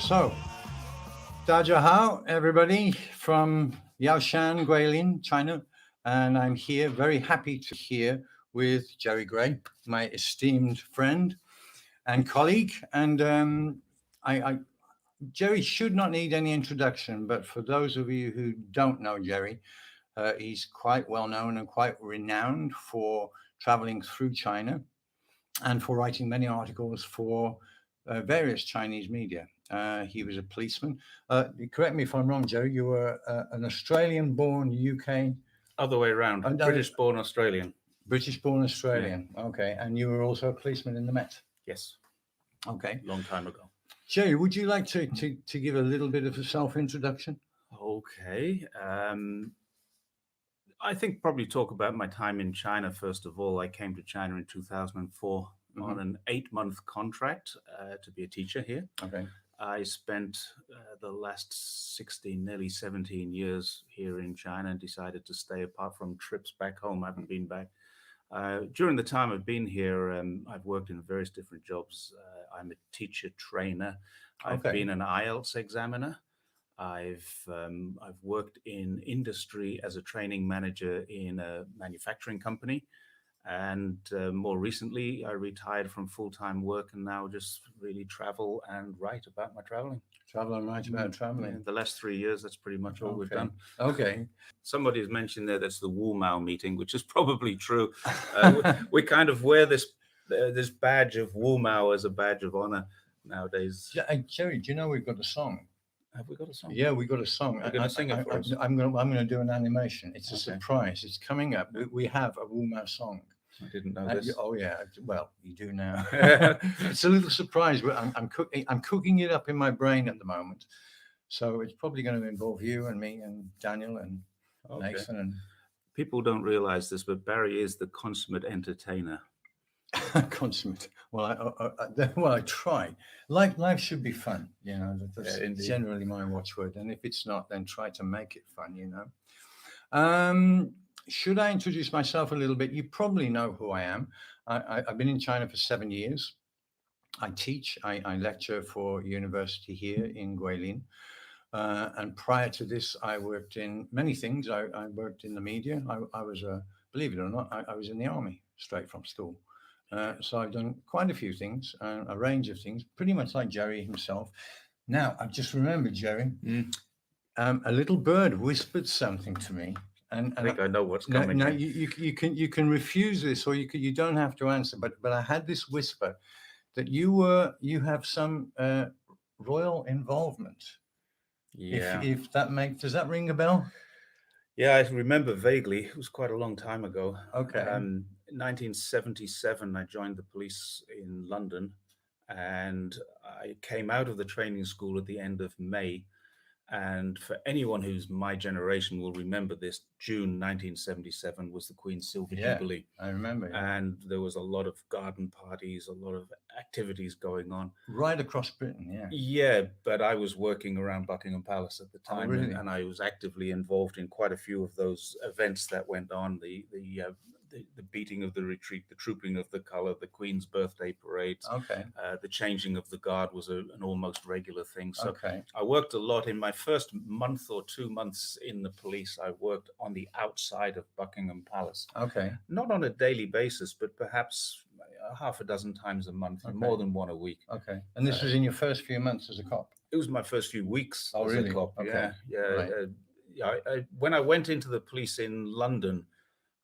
So, 大家好, everybody from Yaoshan, Guilin, China, and I'm here, very happy to be here with Jerry Gray, my esteemed friend and colleague. And Jerry should not need any introduction, but for those of you who don't know Jerry, he's quite well known and quite renowned for traveling through China and for writing many articles for various Chinese media. He was a policeman. Correct me if I'm wrong, Jerry, you were an Australian-born UK... Other way around, British-born Australian. British-born Australian, yeah. Okay. And you were also a policeman in the Met? Yes. Okay. Long time ago. Jerry, would you like to give a little bit of a self-introduction? Okay. I think probably talk about my time in China, first of all. I came to China in 2004 on an 8-month contract to be a teacher here. Okay. I spent the last 16, nearly 17 years here in China and decided to stay apart from trips back home. I haven't been back. During the time I've been here, I've worked in various different jobs. I'm a teacher trainer. I've been an IELTS examiner. I've worked in industry as a training manager in a manufacturing company. And more recently, I retired from full-time work and now just really travel and write about my traveling. Travel and write about traveling. In the last 3 years, that's pretty much all we've done. Okay. Somebody has mentioned there that's the Wu Mao meeting, which is probably true. We kind of wear this badge of Wu Mao as a badge of honor nowadays. Jerry, do you know we've got a song? Have we got a song? Yeah, we got a song. You're going to sing it for us? I'm going to do an animation. It's a surprise. It's coming up. We have a Wu Mao song. I didn't know this. Oh yeah, well you do now. It's a little surprise. I'm cooking it up in my brain at the moment, so it's probably going to involve you and me and Daniel and Nathan. And people don't realize this, but Barrie is the consummate entertainer. Consummate. Well, I try. Life should be fun, you know. That's generally my watchword. And if it's not, then try to make it fun, you know. Should I introduce myself a little bit? You probably know who I am. I've been in China for 7 years. I teach. I lecture for university here in Guilin. And prior to this, I worked in many things. I worked in the media. I was, believe it or not, I was in the army straight from school. So I've done quite a few things, a range of things, pretty much like Jerry himself. Now, I've just remembered, Jerry, a little bird whispered something to me. And I think I know what's coming. No, you can refuse this, or you don't have to answer. But I had this whisper that you have some royal involvement. Yeah. If that does that ring a bell? Yeah, I remember vaguely. It was quite a long time ago. Okay. In 1977, I joined the police in London, and I came out of the training school at the end of May. And for anyone who's my generation will remember this, June 1977 was the Queen's Silver Jubilee. I remember. And there was a lot of garden parties, a lot of activities going on. Right across Britain, yeah. Yeah, but I was working around Buckingham Palace at the time, and I was actively involved in quite a few of those events that went on, the beating of the retreat, the trooping of the colour, the Queen's birthday parades. Okay. The changing of the guard was an almost regular thing. So okay. I worked a lot. In my first month or 2 months in the police, I worked on the outside of Buckingham Palace. Okay. Not on a daily basis, but perhaps half a dozen times a month, more than one a week. Okay. And this was in your first few months as a cop? It was my first few weeks as really? a cop. Okay. Yeah. Right. When I went into the police in London,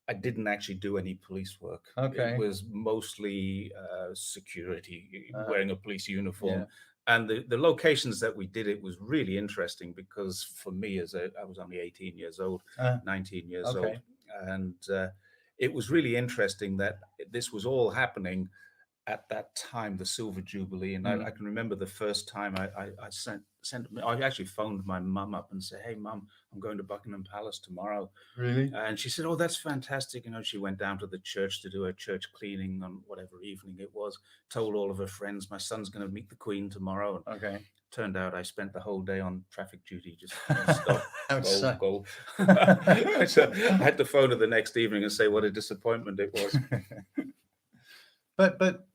I didn't actually do any police work. Okay. It was mostly security, wearing a police uniform. Yeah. And the locations that we did it was really interesting because for me, I was only 18 years old, 19 years old. And it was really interesting that this was all happening at that time, the Silver Jubilee. And I can remember the first time I actually phoned my mum up and said, "Hey, Mum, I'm going to Buckingham Palace tomorrow." Really? And she said, "Oh, that's fantastic." You know, she went down to the church to do a church cleaning on whatever evening it was, told all of her friends, "My son's going to meet the Queen tomorrow." Okay. Turned out I spent the whole day on traffic duty, just stop, go. So I had to phone her the next evening and say what a disappointment it was. But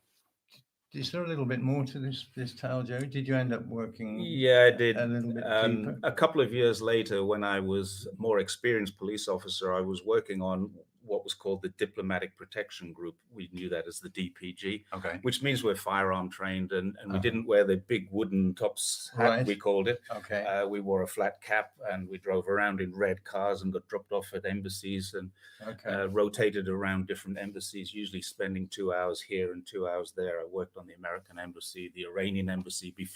is there a little bit more to this tale, Jerry? Did you end up working? Yeah, I did. A little bit deeper. A couple of years later, when I was a more experienced police officer, I was working on what was called the Diplomatic Protection Group. We knew that as the DPG, Okay. which means we're firearm trained, and we didn't wear the big wooden tops hat, Right. we called it. Okay. We wore a flat cap, and we drove around in red cars and got dropped off at embassies and rotated around different embassies, usually spending 2 hours here and 2 hours there. I worked on the American embassy, the Iranian embassy the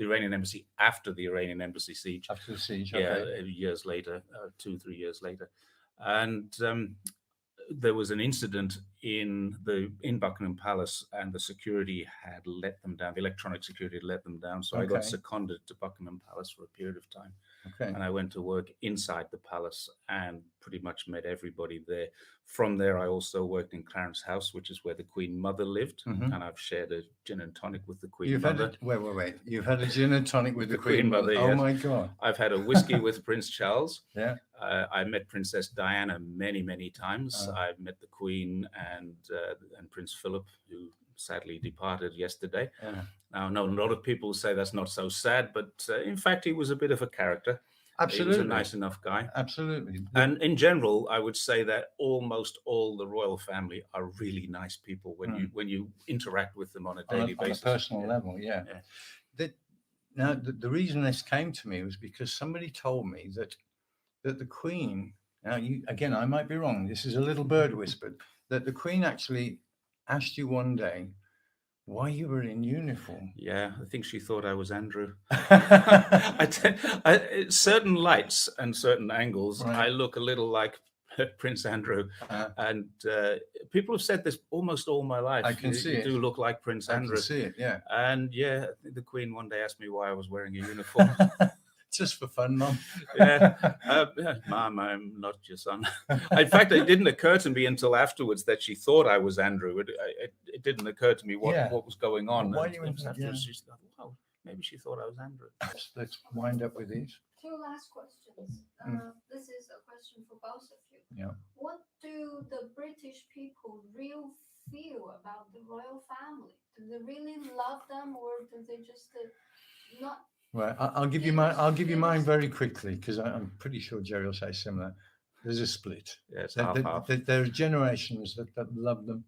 Iranian embassy after the Iranian embassy siege. After the siege, yeah, years later, 2-3 years later. And there was an incident in Buckingham Palace, and the security had let them down. The electronic security had let them down. So I got seconded to Buckingham Palace for a period of time. Okay. And I went to work inside the palace and pretty much met everybody there. From there, I also worked in Clarence House, which is where the Queen Mother lived. Mm-hmm. And I've shared a gin and tonic with the Queen Mother. Wait. You've had a gin and tonic with the Queen Mother? Yes. Oh, my God. I've had a whiskey with Prince Charles. Yeah. I met Princess Diana many, many times. I've met the Queen and Prince Philip, who sadly departed yesterday. Now, I know a lot of people say that's not so sad, but in fact, he was a bit of a character. Absolutely. He was a nice enough guy. Absolutely. And in general, I would say that almost all the royal family are really nice people when you interact with them on a daily basis. On a personal level, yeah. Now, the reason this came to me was because somebody told me that the Queen, now again, I might be wrong, this is a little bird whispered, that the Queen actually asked you one day why you were in uniform. Yeah, I think she thought I was Andrew. Certain lights and certain angles, I look a little like Prince Andrew. And people have said this almost all my life. I can see it. You do look like Prince Andrew. I can see it, yeah. And yeah, the Queen one day asked me why I was wearing a uniform. Just for fun, Mum. Mom, I'm not your son. In fact, it didn't occur to me until afterwards that she thought I was Andrew. It didn't occur to me what was going on. Why do you afterwards, she thought, wow, maybe she thought I was Andrew. Let's wind up with these. 2 last questions. This is a question for both of you. Yeah. What do the British people really feel about the royal family? Do they really love them, or do they just not? Right, I'll give you mine very quickly, because I'm pretty sure Jerry will say similar. There's a split. Yeah, it's half-half. There are generations that love them,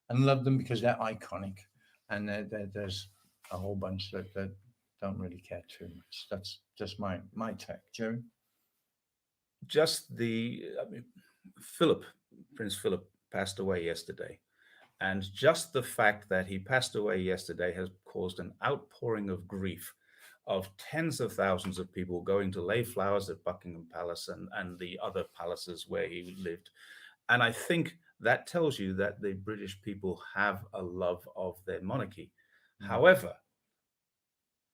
and love them because they're iconic, and there's a whole bunch that don't really care too much. That's just my take. Jerry? Prince Philip passed away yesterday. And just the fact that he passed away yesterday has caused an outpouring of grief of tens of thousands of people going to lay flowers at Buckingham Palace and the other palaces where he lived. And I think that tells you that the British people have a love of their monarchy. However,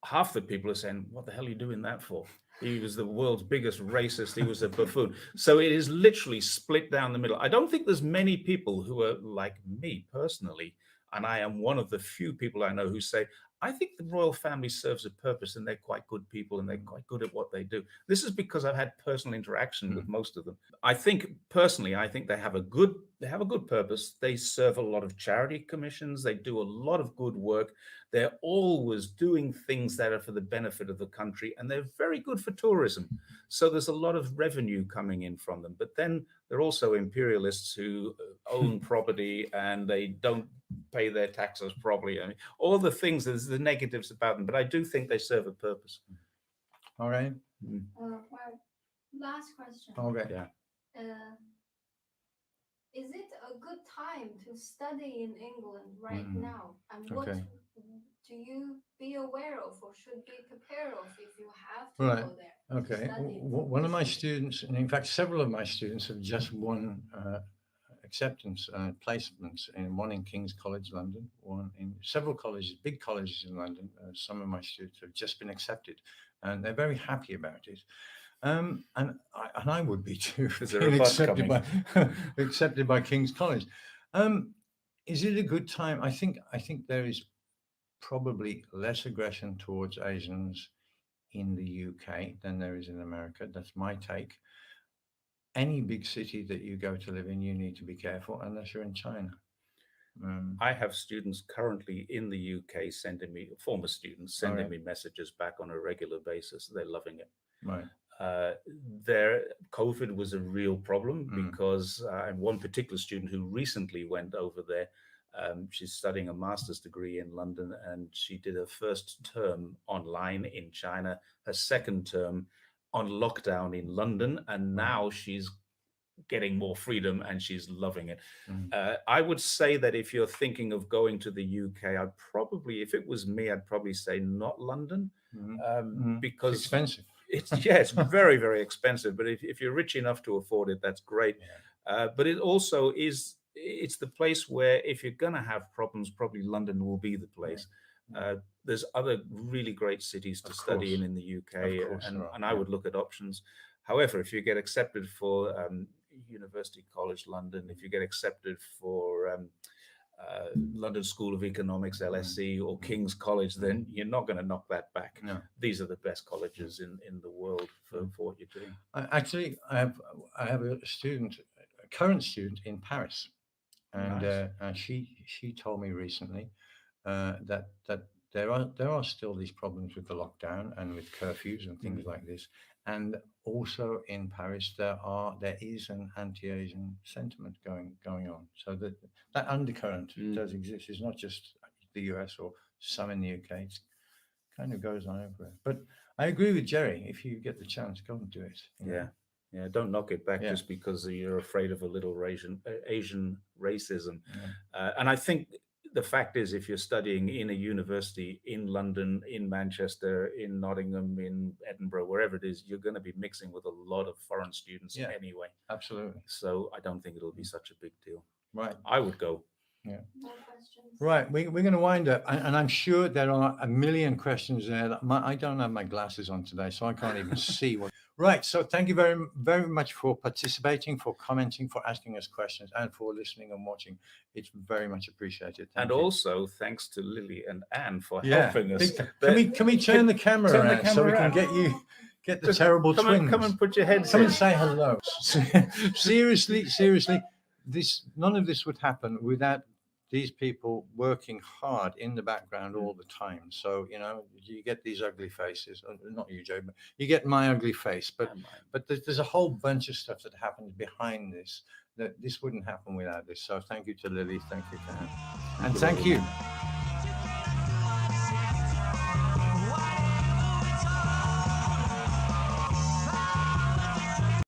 half the people are saying, what the hell are you doing that for? He was the world's biggest racist. He was a buffoon. So it is literally split down the middle. I don't think there's many people who are like me personally, and I am one of the few people I know who say, I think the royal family serves a purpose and they're quite good people and they're quite good at what they do. This is because I've had personal interaction with most of them. I think personally, they have a good purpose. They serve a lot of charity commissions. They do a lot of good work. They're always doing things that are for the benefit of the country, and they're very good for tourism. So there's a lot of revenue coming in from them. But then they're also imperialists who own property and they don't pay their taxes properly. I mean, all the things, there's the negatives about them, but I do think they serve a purpose. All right. Well, last question. Okay. Yeah. Is it a good time to study in England right now? And what do you be aware of or should be prepared of if you have to go there? Okay. One of my students, and in fact, several of my students have just won acceptance placements, one in King's College London, one in several colleges, big colleges in London. Some of my students have just been accepted, and they're very happy about it. And I would be too, accepted by King's College. Is it a good time? I think there is probably less aggression towards Asians in the UK than there is in America. That's my take. Any big city that you go to live in, you need to be careful unless you're in China. I have students currently in the UK sending me, former students sending me messages back on a regular basis. They're loving it. Right. COVID was a real problem because and one particular student who recently went over there, she's studying a master's degree in London, and she did her first term online in China, her second term on lockdown in London, and now she's getting more freedom and she's loving it. I would say that if you're thinking of going to the UK, I'd probably, if it was me, I'd probably say not London, because it's expensive. It's it's very, very expensive. But if you're rich enough to afford it, that's great. But it also is, it's the place where if you're going to have problems, probably London will be the place. There's other really great cities to study in the UK, and I would look at options. However, if you get accepted for University College London, if you get accepted for London School of Economics, LSE, or King's College, then you're not going to knock that back. No. These are the best colleges in the world for what you're doing. Actually, I have a student, a current student in Paris, and she told me recently that there are still these problems with the lockdown and with curfews and things like this. And also in Paris, there is an anti-Asian sentiment going on. So that undercurrent does exist. It's not just the US or some in the UK. It kind of goes on everywhere. But I agree with Jerry. If you get the chance, go and do it. Yeah. Don't knock it back just because you're afraid of a little Asian racism. And I think the fact is, if you're studying in a university in London, in Manchester, in Nottingham, in Edinburgh, wherever it is, you're going to be mixing with a lot of foreign students anyway. Absolutely. So I don't think it'll be such a big deal. Right. I would go. More questions. Right. We're going to wind up. And I'm sure there are a million questions there. That I don't have my glasses on today, so I can't even see what. Right. So thank you very, very much for participating, for commenting, for asking us questions, and for listening and watching. It's very much appreciated. Thank you. Also, thanks to Lily and Anne for helping us. Can we turn the camera around so we can get the terrible twins? Come and put your heads Come in. and say hello. Seriously, none of this would happen without these people working hard in the background all the time. So, you get these ugly faces, not you, Joe, but you get my ugly face, but there's a whole bunch of stuff that happens behind this, that this wouldn't happen without this. So thank you to Lily. Thank you to Anne. And thank you.